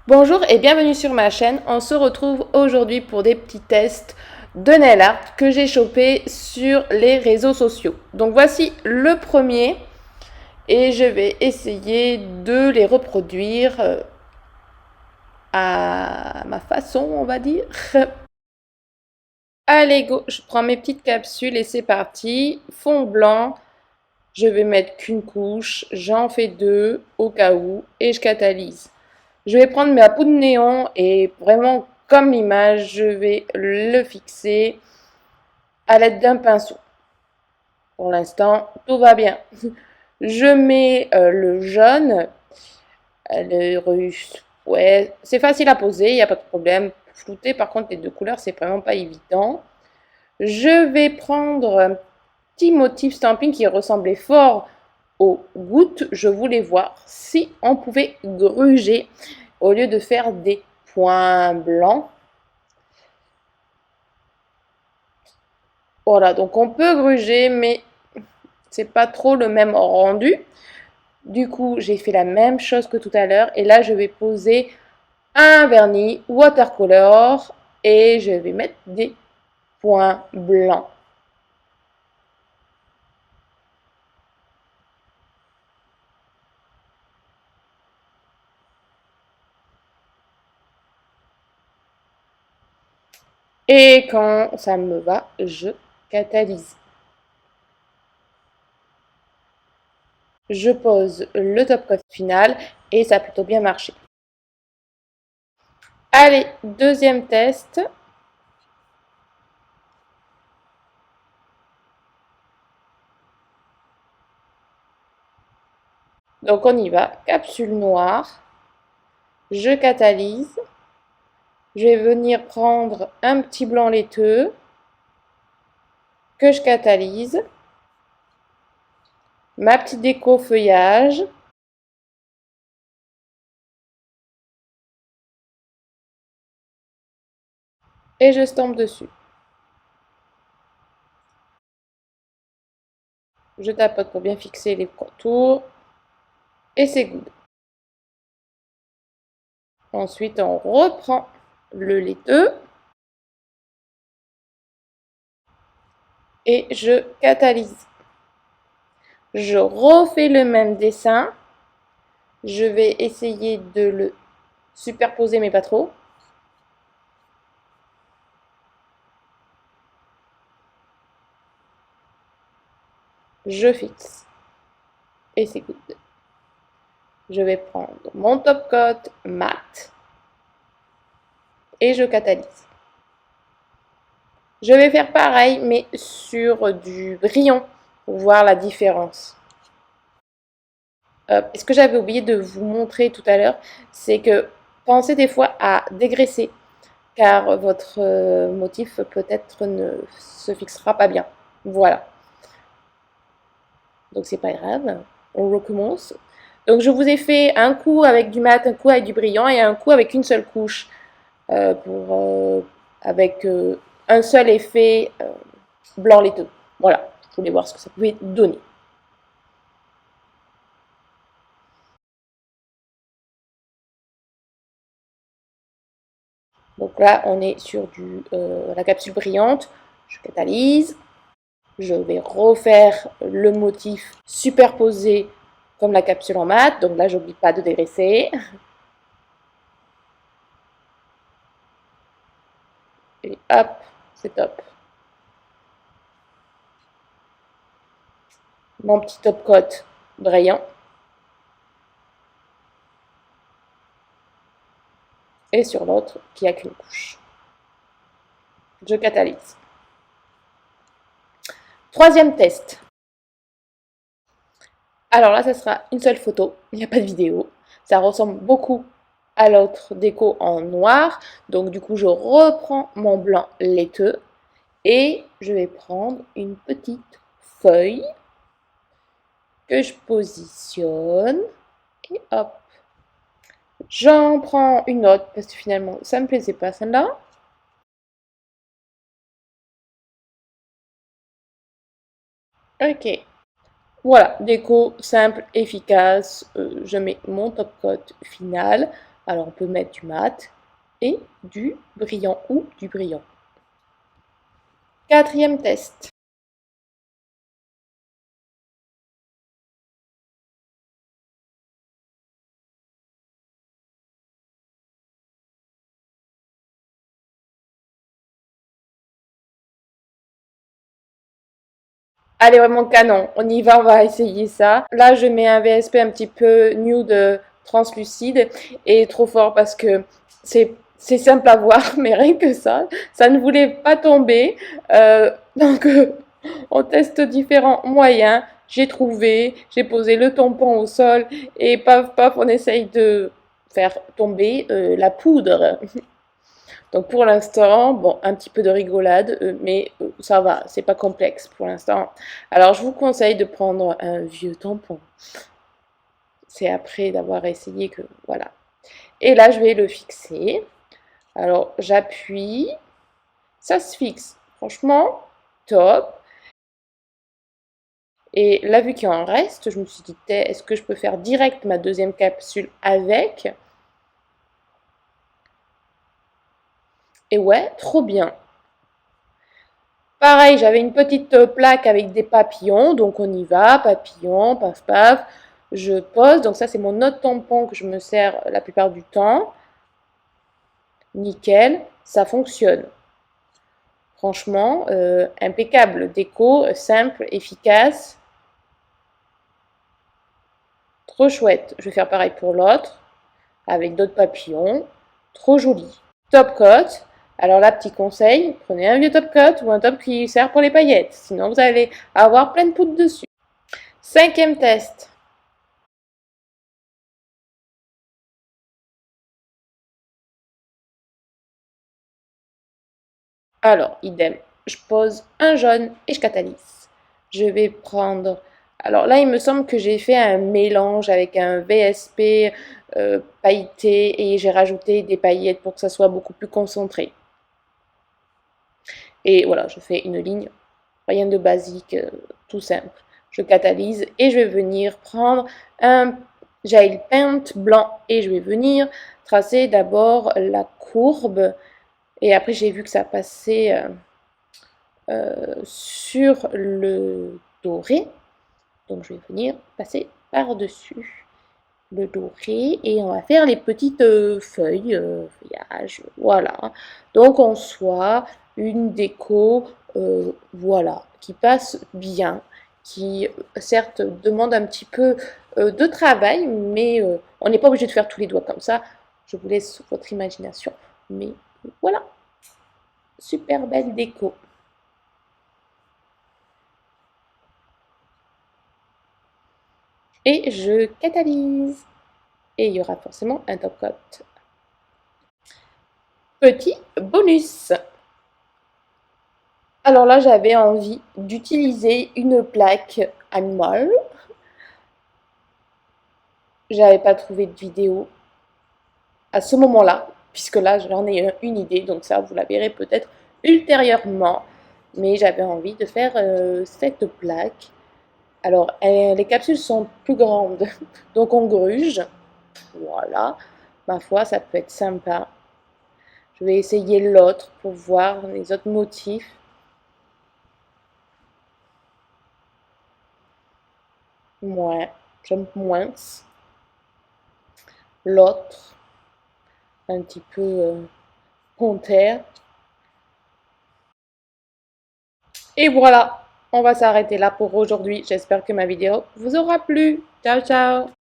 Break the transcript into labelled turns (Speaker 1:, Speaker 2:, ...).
Speaker 1: Bonjour et bienvenue sur ma chaîne. On se retrouve aujourd'hui pour des petits tests de nail art que j'ai chopé sur les réseaux sociaux. Donc voici le premier et je vais essayer de les reproduire à ma façon, on va dire. Allez go, je prends mes petites capsules et c'est parti. Fond blanc, je vais mettre qu'une couche, j'en fais deux au cas où et je catalyse. Je vais prendre ma poudre néon et vraiment comme l'image, je vais le fixer à l'aide d'un pinceau. Pour l'instant, tout va bien. Je mets le jaune, le russe. Ouais, c'est facile à poser, il n'y a pas de problème. Flouter par contre les deux couleurs, c'est vraiment pas évident. Je vais prendre un petit motif stamping qui ressemblait fort aux gouttes. Je voulais voir si on pouvait gruger au lieu de faire des points blancs. Voilà, donc on peut gruger, mais c'est pas trop le même rendu. Du coup, j'ai fait la même chose que tout à l'heure. Et là, je vais poser un vernis watercolor et je vais mettre des points blancs. Et quand ça me va, je catalyse. Je pose le top coat final et ça a plutôt bien marché. Allez, deuxième test. Donc on y va. Capsule noire. Je catalyse. Je vais venir prendre un petit blanc laiteux que je catalyse. Ma petite déco feuillage. Et je stampe dessus. Je tapote pour bien fixer les contours. Et c'est good. Ensuite, on reprend le laiteux. Et je catalyse. Je refais le même dessin. Je vais essayer de le superposer, mais pas trop. Je fixe. Et c'est good. Je vais prendre mon top coat mat. Et je catalyse. Je vais faire pareil, mais sur du brillant, pour voir la différence. Ce que j'avais oublié de vous montrer tout à l'heure, c'est que pensez des fois à dégraisser, car votre motif peut-être ne se fixera pas bien. Voilà. Donc c'est pas grave, on recommence. Donc je vous ai fait un coup avec du mat, un coup avec du brillant et un coup avec une seule couche avec un seul effet blanc laiteux. Voilà, je voulais voir ce que ça pouvait donner. Donc là, on est sur la capsule brillante. Je catalyse. Je vais refaire le motif superposé comme la capsule en mat. Donc là, j'oublie pas de dégraisser. Et hop, c'est top. Mon petit top coat brillant. Et sur l'autre, qui a qu'une couche. Je catalyse. Troisième test. Alors là, ça sera une seule photo, il n'y a pas de vidéo. Ça ressemble beaucoup à l'autre déco en noir. Donc du coup, je reprends mon blanc laiteux et je vais prendre une petite feuille que je positionne et hop. J'en prends une autre parce que finalement, ça me plaisait pas celle-là. Ok. Voilà, déco simple, efficace. Je mets mon top coat final. Alors on peut mettre du mat et du brillant ou du brillant. Quatrième test. Allez, vraiment canon, on y va, on va essayer ça. Là, je mets un VSP un petit peu nude translucide et trop fort parce que c'est simple à voir, mais rien que ça ne voulait pas tomber. Donc, on teste différents moyens. J'ai trouvé, j'ai posé le tampon au sol et paf paf, on essaye de faire tomber la poudre. Donc pour l'instant, bon, un petit peu de rigolade, mais ça va, c'est pas complexe pour l'instant. Alors je vous conseille de prendre un vieux tampon. C'est après d'avoir essayé que, voilà. Et là, je vais le fixer. Alors j'appuie, ça se fixe. Franchement, top. Et là, vu qu'il en reste, je me suis dit, est-ce que je peux faire direct ma deuxième capsule avec? Et ouais, trop bien. Pareil, j'avais une petite plaque avec des papillons, donc on y va, papillon, paf paf. Je pose, donc ça c'est mon autre tampon que je me sers la plupart du temps. Nickel, ça fonctionne. Franchement, impeccable. Déco, simple, efficace. Trop chouette. Je vais faire pareil pour l'autre, avec d'autres papillons. Trop joli. Top coat. Alors là, petit conseil, prenez un vieux top coat ou un top qui sert pour les paillettes. Sinon, vous allez avoir plein de poudre dessus. Cinquième test. Alors, idem. Je pose un jaune et je catalyse. Je vais prendre... Alors là, il me semble que j'ai fait un mélange avec un VSP pailleté et j'ai rajouté des paillettes pour que ça soit beaucoup plus concentré. Et voilà, je fais une ligne, rien de basique, tout simple. Je catalyse et je vais venir prendre un gel paint blanc et je vais venir tracer d'abord la courbe. Et après, j'ai vu que ça passait sur le doré. Donc, je vais venir passer par-dessus le doré et on va faire les petites feuilles, feuillages, voilà. Donc, en soi, une déco, voilà, qui passe bien, qui certes demande un petit peu de travail, mais on n'est pas obligé de faire tous les doigts comme ça. Je vous laisse votre imagination, mais voilà, super belle déco. Et je catalyse. Et il y aura forcément un top coat. Petit bonus. Alors là, j'avais envie d'utiliser une plaque animale. J'avais pas trouvé de vidéo à ce moment-là, puisque là, j'en ai une idée, donc ça, vous la verrez peut-être ultérieurement. Mais j'avais envie de faire cette plaque. Alors, les capsules sont plus grandes, donc on gruge. Voilà, ma foi, ça peut être sympa. Je vais essayer l'autre pour voir les autres motifs. Ouais, j'aime moins. L'autre, un petit peu panthère. Et voilà, on va s'arrêter là pour aujourd'hui. J'espère que ma vidéo vous aura plu. Ciao, ciao!